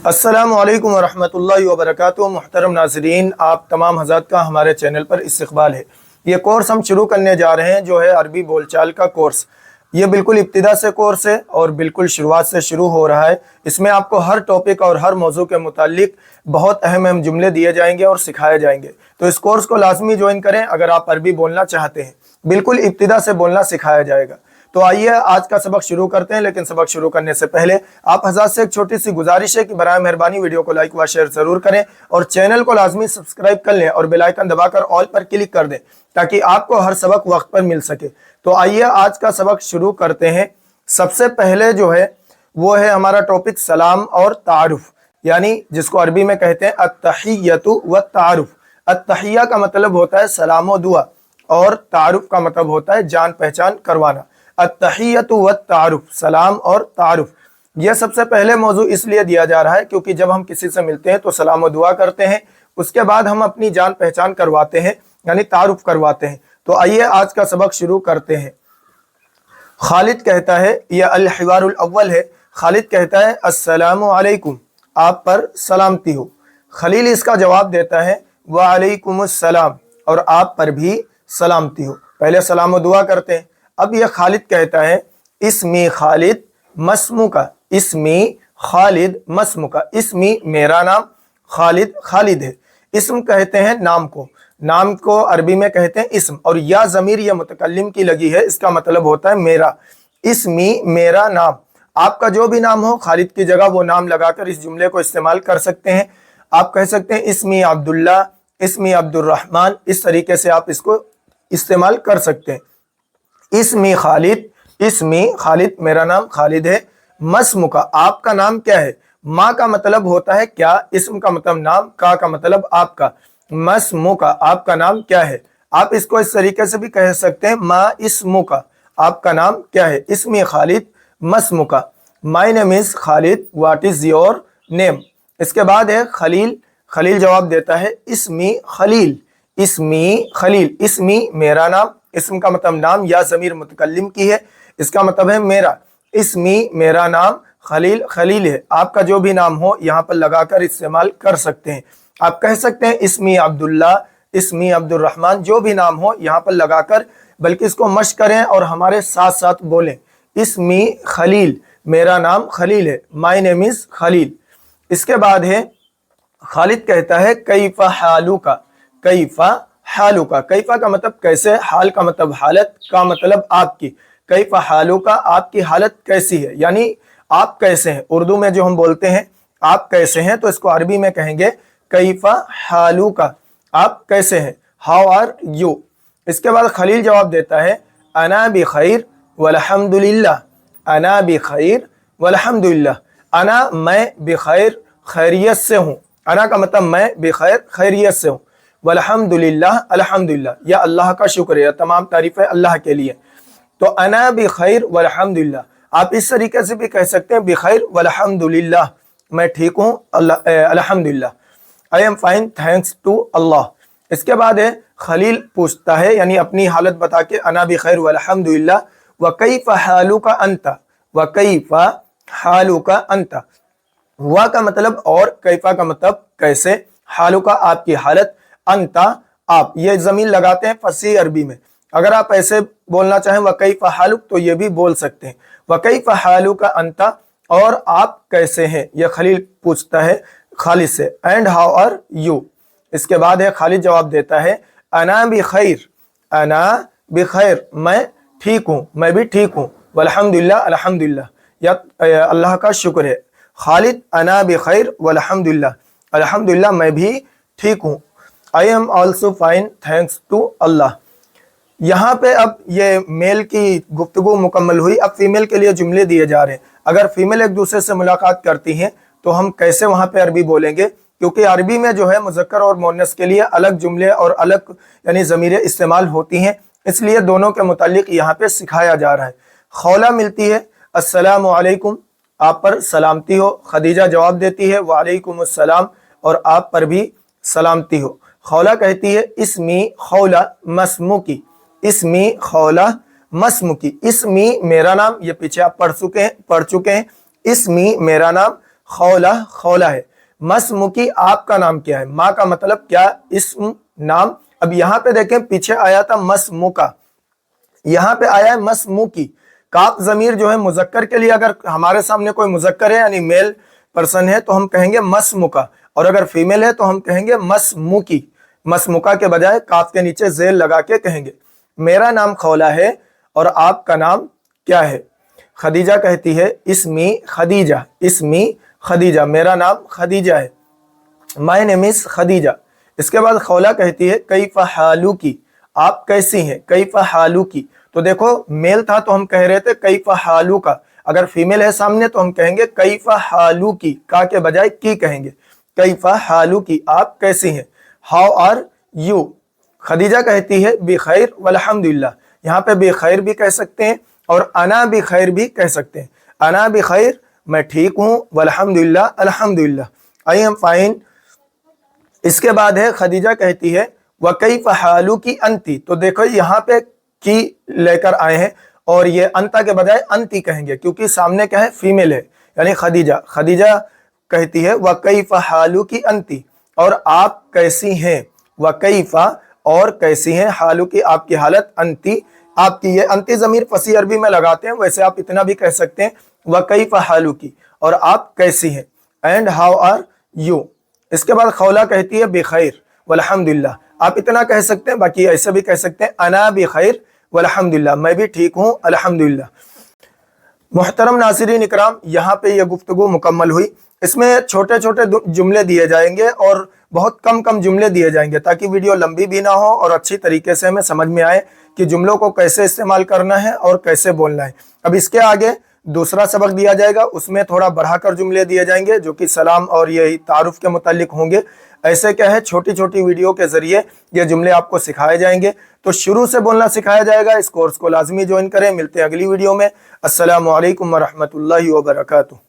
अस्सलामु अलैकुम वरहमतुल्लाहि वबरकातुहू। मुहतरम नाज़रीन, आप तमाम हज़रात का हमारे चैनल पर इस्तक़बाल है। ये कोर्स हम शुरू करने जा रहे हैं जो है अरबी बोलचाल का कोर्स। ये बिल्कुल इब्तिदा से कोर्स है और बिल्कुल शुरुआत से शुरू हो रहा है। इसमें आपको हर टॉपिक और हर मौजू के मुतालिक बहुत अहम जुमले दिए जाएंगे और सिखाए जाएंगे। तो इस कोर्स को लाजमी ज्वाइन करें अगर आप अरबी बोलना चाहते हैं। बिल्कुल इब्तिदा से बोलना सिखाया जाएगा। तो आइए आज का सबक शुरू करते हैं, लेकिन सबक शुरू करने से पहले आप हज़रात से एक छोटी सी गुजारिश है कि बराए मेहरबानी वीडियो को लाइक व शेयर जरूर करें और चैनल को लाजमी सब्सक्राइब कर लें और बेल आइकन दबाकर ऑल पर क्लिक कर दें ताकि आपको हर सबक वक्त पर मिल सके। तो आइए आज का सबक शुरू करते हैं। सबसे पहले जो है वो है हमारा टॉपिक सलाम और तारुफ, यानी जिसको अरबी में कहते हैं अत्तहियतु व तारुफ। अत्तहिया का मतलब होता है सलाम व दुआ और तारुफ का मतलब होता है जान पहचान करवाना। अत्तहियतु व तारुफ, सलाम और तारुफ। यह सबसे पहले मौजू इसलिए दिया जा रहा है क्योंकि जब हम किसी से मिलते हैं तो सलाम व दुआ करते हैं, उसके बाद हम अपनी जान पहचान करवाते हैं यानी तारुफ करवाते हैं। तो आइए आज का सबक शुरू करते हैं। खालिद कहता है, यह अल हिवारुल अव्वल है। खालिद कहता है अस्सलामु अलैकुम, आप पर सलामती हो। खलील इसका जवाब देता है व अलैकुमुस्सलाम, और आप पर भी सलामती हो। पहले सलाम व दुआ करते हैं। अब यह खालिद कहता है इस्मी खालिद मस्मुका, इस्मी खालिद मस्मुका, इस्मी मेरा नाम, खालिद खालिद है। इस्म कहते हैं नाम को, नाम को अरबी में कहते हैं इस्म, और या ज़मीर यह मुतकल्लिम की लगी है, इसका मतलब होता है मेरा। इस्मी मेरा नाम, आपका जो भी नाम हो खालिद की जगह वो नाम लगाकर इस जुमले को इस्तेमाल कर सकते हैं। आप कह सकते हैं इस्मी अब्दुल्ला, इस्मी अब्दुर्रहमान, इस तरीके से आप इसको इस्तेमाल कर सकते हैं। इस्मी खालिद, इस्मी खालिद मेरा नाम खालिद है। मस्मुका, आपका नाम क्या है। माँ का मतलब होता है क्या, इस्म का मतलब नाम, का मतलब आपका। मस्मुका, आपका नाम क्या है। आप इसको इस तरीके से भी कह सकते हैं मा इस्मुका, आपका नाम क्या है। इस्मी खालिद मस्मुका, my name is Khalid, what is your name. इसके बाद है खलील। खलील जवाब देता है इस्मी खलील, इस्मी खलील, इस्मी मेरा नाम, इस्म का मतलब नाम, या ज़मीर मुतकल्लिम की है, इसका मतलब है मेरा। इस्मी मेरा नाम, खलील खलील है। आपका जो भी नाम हो यहाँ पर लगाकर इस्तेमाल कर सकते हैं। आप कह सकते हैं इस्मी अब्दुल्ला, इस्मी अब्दुर्रहमान, जो भी नाम हो यहाँ पर लगाकर, बल्कि इसको मश्क करें और हमारे साथ साथ बोलें इस्मी खलील, मेरा नाम खलील है, माय नेम इज खलील। इसके बाद है खालिद कहता है कैफा हालुका, कैफा हालुका, कैफा का मतलब कैसे, हाल का मतलब हालत, का मतलब आपकी। कैफा हालुका, आपकी हालत कैसी है, यानी आप कैसे हैं। उर्दू में जो हम बोलते हैं आप कैसे हैं, तो इसको अरबी में कहेंगे कैफा हालुका, आप कैसे हैं, हाउ आर यू। इसके बाद खलील जवाब देता है अना बिखैर वल्हम्दुलिल्लाह, अना बिखैर वल्हम्दुलिल्लाह, अना मैं बिखैर खैरियत से हूँ। अना का मतलब मैं, बिखैर खैरियत से हूँ। वल्हम्दुलिल्लाह, अल्हम्दुलिल्लाह, या अल्लाह का शुक्र है, तमाम तारीफ़ें अल्लाह के लिए। तो अना बिखैर वल्हम्दुलिल्लाह, आप इस तरीके से भी कह सकते हैं बिखैर वल्हम्दुलिल्लाह, मैं ठीक हूँ, अल्हम्दुलिल्लाह, I am fine thanks to Allah. इसके बाद है खलील पूछता है, यानी अपनी हालत बता के अना बिखैर वल्हम्दुलिल्लाह, व कैफा हालुका अंता, व कैफा हालुका अंता। वा का मतलब और, कैफा का मतलब कैसे, हालुका आपकी हालत, अंता आप, ये जमीन लगाते हैं फसी अरबी में। अगर आप ऐसे बोलना चाहें वकैफा हालुक तो ये भी बोल सकते हैं वकैफा हालुका अंता, और आप कैसे हैं, यह खलील पूछता है खालिद से। And how are you. इसके बाद है खालिद जवाब देता है अना बिखैर, अना बिखैर, मैं ठीक हूँ, मैं भी ठीक हूँ। वल्हम्दुलिल्लाह, अल्हम्दुलिल्लाह, या अल्लाह का शुक्र है। खालिद अना बिखैर वल्हम्दुलिल्लाह, अल्हम्दुलिल्लाह मैं भी ठीक हूँ। I am also fine thanks to Allah. यहाँ पे अब ये मेल की गुफ्तगू मुकम्मल हुई। अब फीमेल के लिए जुमले दिए जा रहे हैं। अगर फीमेल एक दूसरे से मुलाकात करती हैं तो हम कैसे वहाँ पे अरबी बोलेंगे, क्योंकि अरबी में जो है मुज़क्कर और मुअन्नस के लिए अलग जुमले और अलग यानी ज़मीरें इस्तेमाल होती हैं, इसलिए दोनों के मुतालिक यहाँ पे सिखाया जा रहा है। खौला मिलती है अस्सलामु अलैकुम, आप पर सलामती हो। खदीजा जवाब देती है वालेकुमुस्सलाम, और आप पर भी सलामती हो। खौला कहती है इस्मी खौला मस्मुकी, इस्मी खौला मस्मुकी, इस्मी मेरा नाम, ये पीछे आप पढ़ चुके हैं। इस्मी मेरा नाम, खौला खौला है। मस्मुकी आप का नाम क्या है। मा का मतलब क्या, इसम नाम। अब यहाँ पे देखें पीछे आया था मस्मुका, यहाँ पे आया है मस्मुकी। काफ जमीर जो है मुजक्कर के लिए, अगर हमारे सामने कोई मुजक्कर है यानी मेल पर्सन है तो हम कहेंगे मस्मुका, और अगर फीमेल है तो हम कहेंगे मस्मुकी। मस्मुका के बजाय काफ के नीचे जेल लगा के कहेंगे। मेरा नाम खौला है और आपका नाम क्या है। खदीजा कहती है इसमी खदीजा, इसमी खदीजा, मेरा नाम खदीजा है। My name is Khadija. इसके बाद खौला कहती है कैफा हालू की, आप कैसी हैं। कैफा हालू की, तो देखो मेल था तो हम कह रहे थे कैफा हालू का, अगर फीमेल है सामने तो हम कहेंगे कैफा हालू की, का के बजाय की कहेंगे। कैफा हालू की, आप कैसी हैं। How are you. खदीजा कहती है बिखैर वल्हम्दुलिल्लाह, यहाँ पे बिखैर भी कह सकते हैं और अना बिखैर भी कह सकते हैं। अना बिखैर, मैं ठीक हूँ, वल्हम्दुलिल्लाह अल्हम्दुलिल्लाह, आई एम फाइन। इसके बाद है खदीजा कहती है व कैफ हालू की अंती, तो देखो यहाँ पे की लेकर आए हैं और ये अंता के बजाय अंती कहेंगे क्योंकि सामने क्या है, फीमेल है यानी खदीजा। खदीजा कहती है व कैफ हालू की अंती, और आप कैसी हैं। व कैफा, और कैसी हैं, हालू की आपकी हालत, अंती आपकी। ये अंती जमीर फसी अरबी में लगाते हैं, वैसे आप इतना भी कह सकते हैं व कैफा हालू की, और आप कैसी हैं। And how are you. इसके बाद खौला कहती है बिखैर वल्हम्दुलिल्लाह, आप इतना कह सकते हैं, बाकी ऐसे भी कह सकते हैं अना बिखैर वल्हम्दुलिल्लाह, मैं भी ठीक हूँ अल्हम्दुलिल्लाह। मुहतरम नाज़रीन इकराम, यहाँ पे ये गुफ्तगू मुकम्मल हुई। इसमें छोटे छोटे जुमले दिए जाएंगे और बहुत कम कम जुमले दिए जाएंगे ताकि वीडियो लंबी भी ना हो और अच्छी तरीके से हमें समझ में आए कि जुमलों को कैसे इस्तेमाल करना है और कैसे बोलना है। अब इसके आगे दूसरा सबक दिया जाएगा, उसमें थोड़ा बढ़ाकर जुमले दिए जाएंगे जो कि सलाम और यही तारुफ के मुतालिक होंगे। ऐसे क्या है, छोटी छोटी वीडियो के जरिए ये जुमले आपको सिखाए जाएंगे, तो शुरू से बोलना सिखाया जाएगा। इस कोर्स को लाजमी ज्वाइन करें। मिलते हैं अगली वीडियो में। अस्सलामु अलैकुम व रहमतुल्लाहि व बरकातुहू।